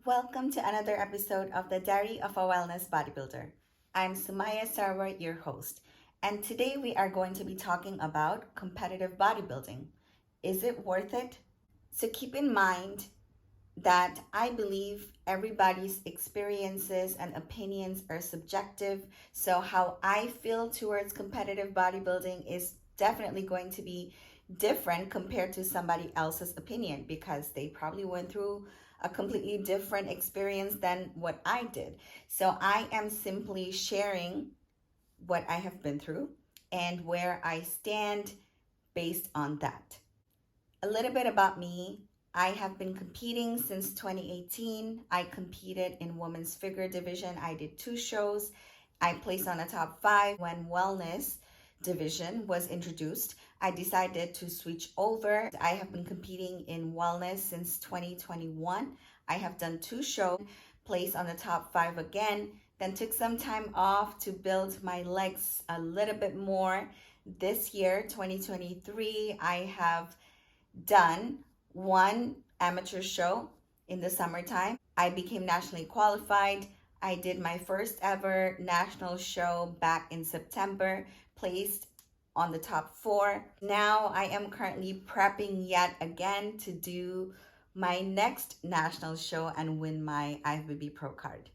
Welcome to another episode of the Diary of a Wellness Bodybuilder. I'm Sumaiya, your host, and today we are going to be talking about competitive bodybuilding. Is it worth it? So keep in mind that I believe everybody's experiences and opinions are subjective. So, how I feel towards competitive bodybuilding is definitely going to be different compared to somebody else's opinion because they probably went through a completely different experience than what I did. So, I am simply sharing what I have been through and where I stand based on that. A little bit about me. I have been competing since 2018. I competed in women's figure division. I did 2 shows. I placed on the top 5 when wellness division was introduced. I decided to switch over. I have been competing in wellness since 2021. I have done 2 shows, placed on the top 5 again, then took some time off to build my legs a little bit more. This year, 2023, I have done one amateur show in the summertime. I became nationally qualified. I did my first ever national show back in September, placed on the top 4. Now I am currently prepping yet again to do my next national show and win my IFBB Pro card.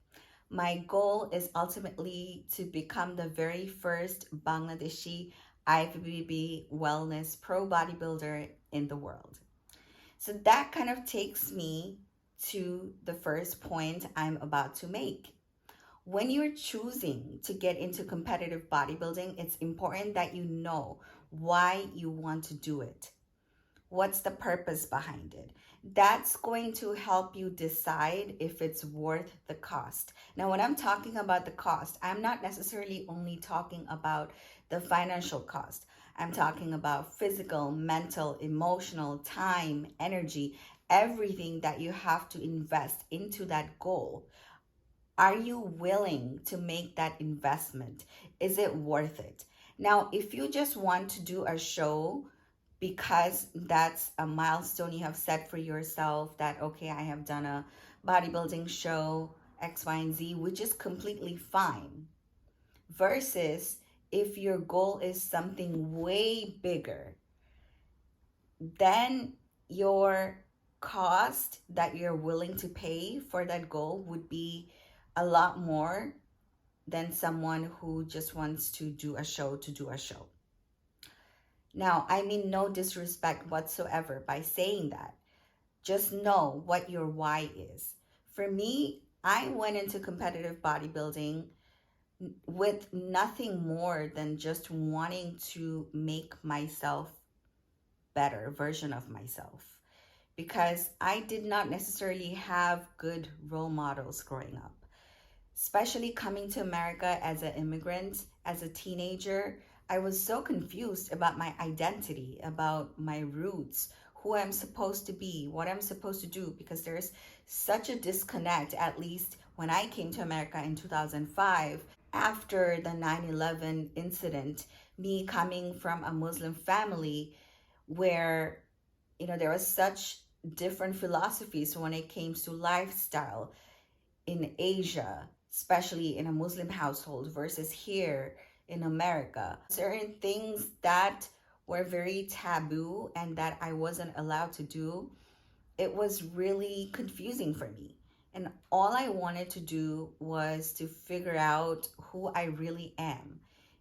My goal is ultimately to become the very first Bangladeshi IFBB Wellness Pro Bodybuilder in the world. So that kind of takes me to the first point I'm about to make. When you're choosing to get into competitive bodybuilding, it's important that you know why you want to do it. What's the purpose behind it? That's going to help you decide if it's worth the cost. Now, when I'm talking about the cost, I'm not necessarily only talking about the financial cost. I'm talking about physical, mental, emotional, time, energy, everything that you have to invest into that goal. Are you willing to make that investment? Is it worth it? Now, if you just want to do a show because that's a milestone you have set for yourself, that, okay, I have done a bodybuilding show, X, Y, and Z, which is completely fine. Versus if your goal is something way bigger, then your cost that you're willing to pay for that goal would be a lot more than someone who just wants to do a show to do a show. Now, I mean no disrespect whatsoever by saying that. Just know what your why is. For me, I went into competitive bodybuilding with nothing more than just wanting to make myself better version of myself, because I did not necessarily have good role models growing up, especially coming to America as an immigrant, as a teenager. I was so confused about my identity, about my roots, who I'm supposed to be, what I'm supposed to do, because there's such a disconnect, at least when I came to America in 2005, after the 9/11 incident, me coming from a Muslim family where, there was such different philosophies when it came to lifestyle in Asia, especially in a Muslim household versus here in America. Certain things that were very taboo and that I wasn't allowed to do, it was really confusing for me. And all I wanted to do was to figure out who I really am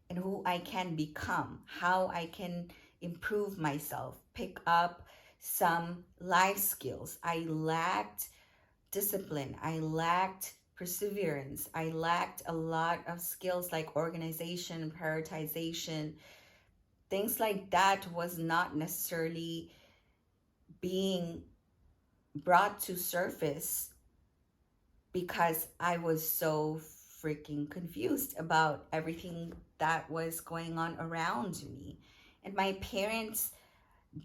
and who I can become, how I can improve myself, pick up some life skills. I lacked discipline. I lacked perseverance. I lacked a lot of skills like organization, prioritization. Things like that was not necessarily being brought to surface because I was so freaking confused about everything that was going on around me. And my parents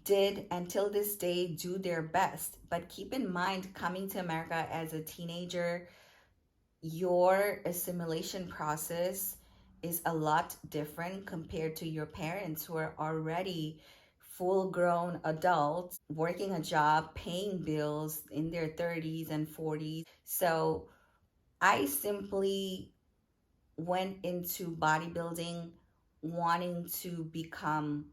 did, until this day, do their best. But keep in mind, coming to America as a teenager, your assimilation process is a lot different compared to your parents who are already full grown adults working a job, paying bills in their 30s and 40s. So I simply went into bodybuilding wanting to become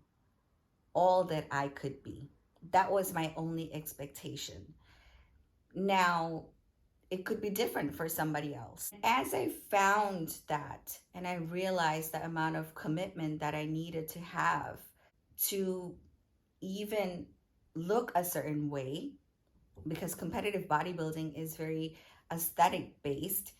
all that I could be. That was my only expectation. Now, it could be different for somebody else. As I found that and I realized the amount of commitment that I needed to have to even look a certain way, because competitive bodybuilding is very aesthetic based,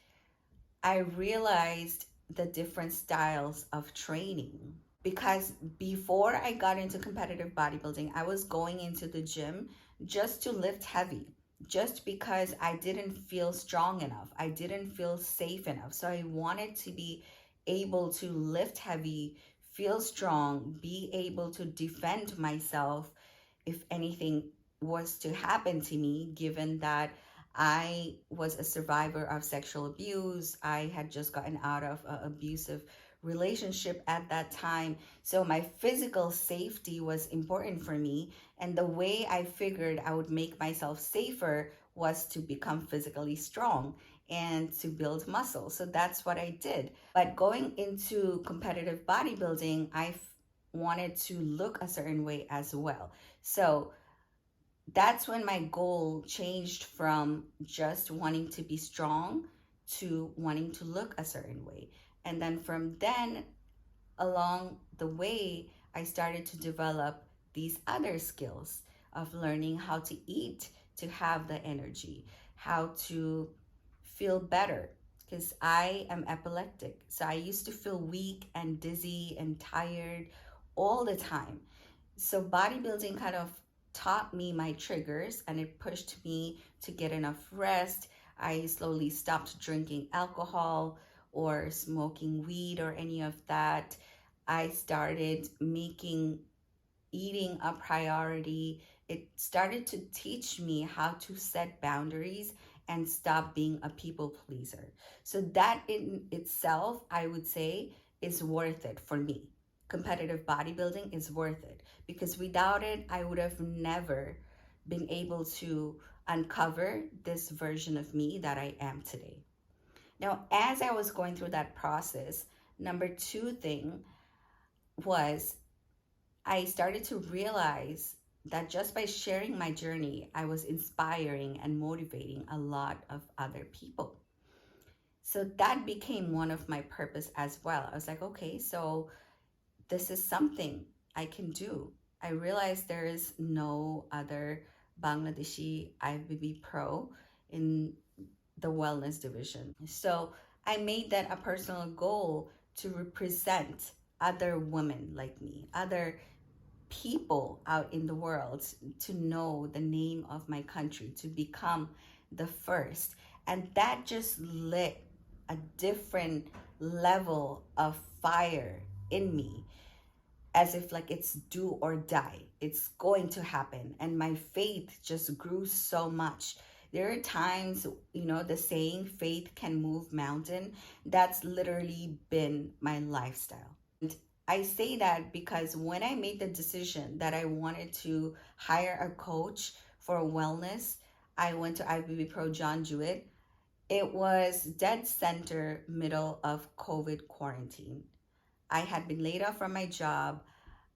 I realized the different styles of training. Because before I got into competitive bodybuilding, I was going into the gym just to lift heavy, just because I didn't feel strong enough. I didn't feel safe enough. So I wanted to be able to lift heavy, feel strong, be able to defend myself if anything was to happen to me, given that I was a survivor of sexual abuse. I had just gotten out of an abusive relationship at that time. So my physical safety was important for me. And the way I figured I would make myself safer was to become physically strong and to build muscle. So that's what I did. But going into competitive bodybuilding, wanted to look a certain way as well. So that's when my goal changed from just wanting to be strong to wanting to look a certain way. And then from then along the way, I started to develop these other skills of learning how to eat to have the energy, how to feel better, because I am epileptic. So I used to feel weak and dizzy and tired all the time. So bodybuilding kind of taught me my triggers and it pushed me to get enough rest. I slowly stopped drinking alcohol or smoking weed or any of that. I started making eating a priority. It started to teach me how to set boundaries and stop being a people pleaser. So that in itself, I would say, is worth it for me. Competitive bodybuilding is worth it because without it, I would have never been able to uncover this version of me that I am today. Now, as I was going through that process, number two thing was I started to realize that just by sharing my journey, I was inspiring and motivating a lot of other people. So that became one of my purpose as well. I was like, okay, so this is something I can do. I realized there is no other Bangladeshi IFBB pro in the wellness division. So I made that a personal goal to represent other women like me, other people out in the world to know the name of my country, to become the first. And that just lit a different level of fire in me, as if like it's do or die. It's going to happen. And my faith just grew so much. There are times, the saying faith can move mountain. That's literally been my lifestyle. And I say that because when I made the decision that I wanted to hire a coach for wellness, I went to IBB Pro John Jewett. It was dead center middle of COVID quarantine. I had been laid off from my job.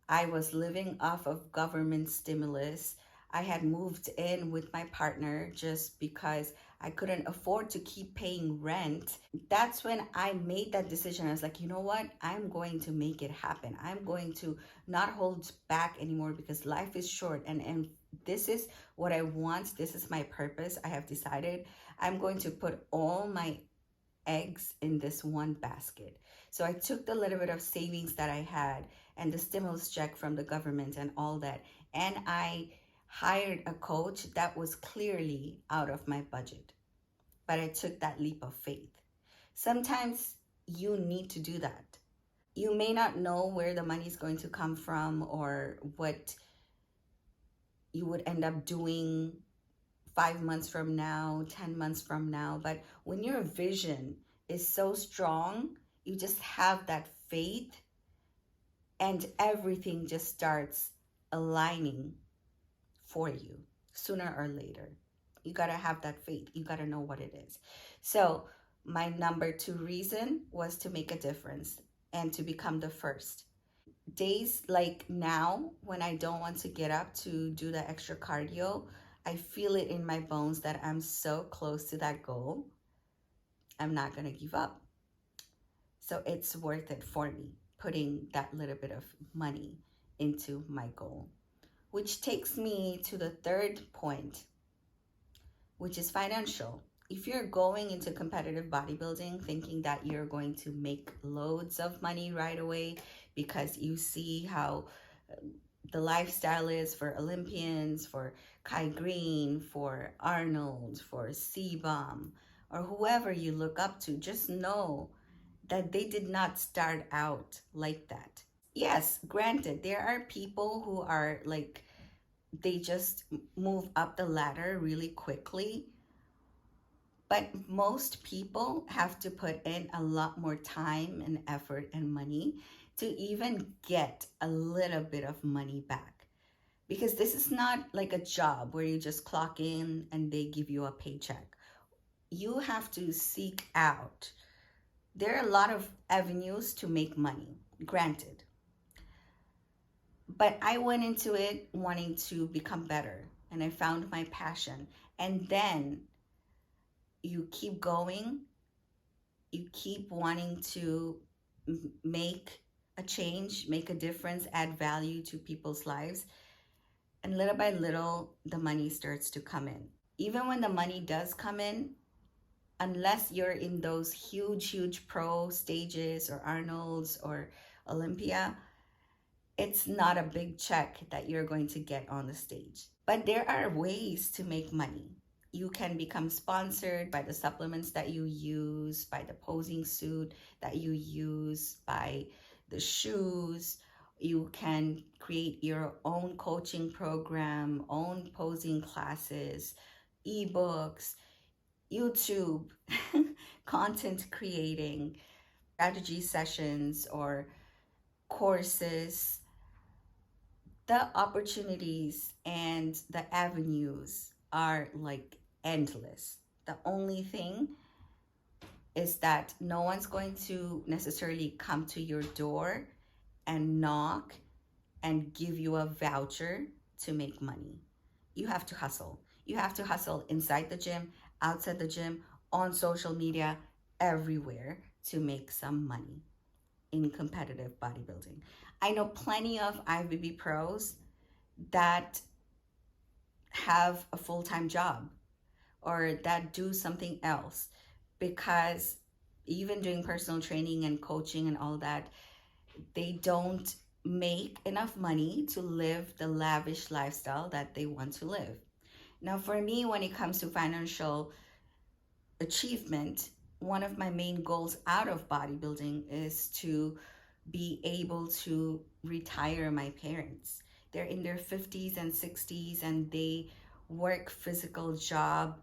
I was living off of government stimulus. I had moved in with my partner just because I couldn't afford to keep paying rent. That's when I made that decision. I was like, you know what? I'm going to make it happen. I'm going to not hold back anymore because life is short and this is what I want. This is my purpose. I have decided I'm going to put all my eggs in this one basket. So I took the little bit of savings that I had and the stimulus check from the government and all that, and I hired a coach that was clearly out of my budget. But I took that leap of faith. Sometimes you need to do that. You may not know where the money is going to come from or what you would end up doing 5 months from now, 10 months from now. But when your vision is so strong, you just have that faith and everything just starts aligning for you sooner or later. You got to have that faith. You got to know what it is. So, my number two reason was to make a difference and to become the first. Days like now, when I don't want to get up to do the extra cardio, I feel it in my bones that I'm so close to that goal. I'm not going to give up. So it's worth it for me putting that little bit of money into my goal. Which takes me to the third point, which is financial. If you're going into competitive bodybuilding thinking that you're going to make loads of money right away because you see how the lifestyle is for Olympians, for Kai Green, for Arnold, for C-Bomb, or whoever you look up to, just know that they did not start out like that. Yes, granted, there are people who are like, they just move up the ladder really quickly. But most people have to put in a lot more time and effort and money to even get a little bit of money back. Because this is not like a job where you just clock in and they give you a paycheck. You have to seek out. There are a lot of avenues to make money, granted. But I went into it wanting to become better and I found my passion. And then you keep going, you keep wanting to make a change, make a difference, add value to people's lives. And little by little, the money starts to come in. Even when the money does come in, unless you're in those huge pro stages or Arnold's or Olympia, it's not a big check that you're going to get on the stage. But there are ways to make money. You can become sponsored by the supplements that you use, by the posing suit that you use, by the shoes. You can create your own coaching program, own posing classes, ebooks, YouTube, content creating, strategy sessions, or courses. The opportunities and the avenues are like endless. The only thing is that no one's going to necessarily come to your door and knock and give you a voucher to make money. You have to hustle. You have to hustle inside the gym, outside the gym, on social media, everywhere to make some money in competitive bodybuilding. I know plenty of IFBB pros that have a full-time job or that do something else, because even doing personal training and coaching and all that, they don't make enough money to live the lavish lifestyle that they want to live. Now, for me, when it comes to financial achievement, one of my main goals out of bodybuilding is to be able to retire my parents. They're in their 50s and 60s and they work physical job,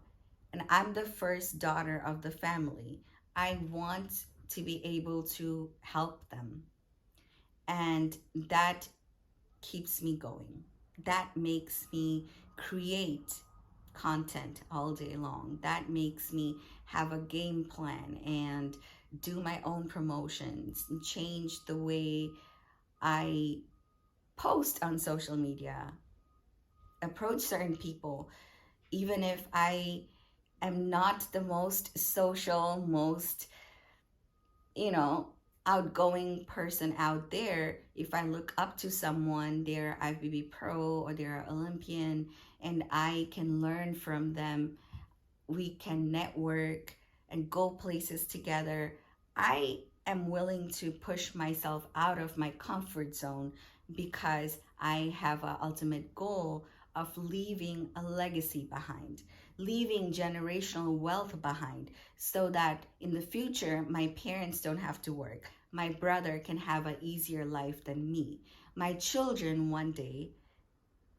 and I'm the first daughter of the family. I want to be able to help them, and that keeps me going. That makes me create content all day long. That makes me have a game plan and do my own promotions and change the way I post on social media, approach certain people, even if I am not the most social, most, outgoing person out there. If I look up to someone, they're IFBB pro or they're Olympian, and I can learn from them, we can network and go places together. I am willing to push myself out of my comfort zone because I have an ultimate goal of leaving a legacy behind, leaving generational wealth behind, so that in the future, my parents don't have to work. My brother can have an easier life than me. My children one day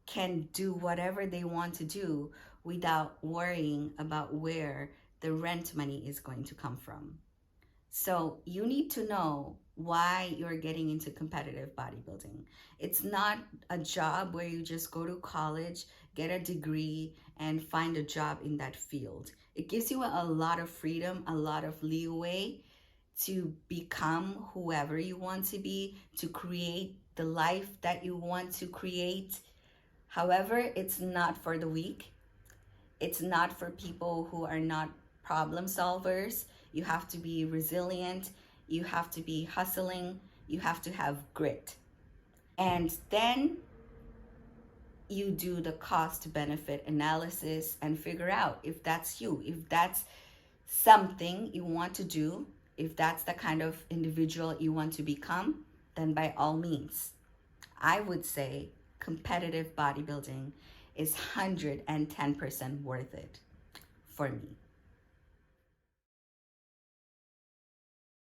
can do whatever they want to do without worrying about where the rent money is going to come from. So you need to know why you're getting into competitive bodybuilding. It's not a job where you just go to college, get a degree, and find a job in that field. It gives you a lot of freedom, a lot of leeway to become whoever you want to be, to create the life that you want to create. However, it's not for the weak. It's not for people who are not problem solvers. You have to be resilient. You have to be hustling. You have to have grit. And then you do the cost benefit analysis and figure out if that's you, if that's something you want to do, if that's the kind of individual you want to become, then by all means, I would say competitive bodybuilding is 110% worth it for me.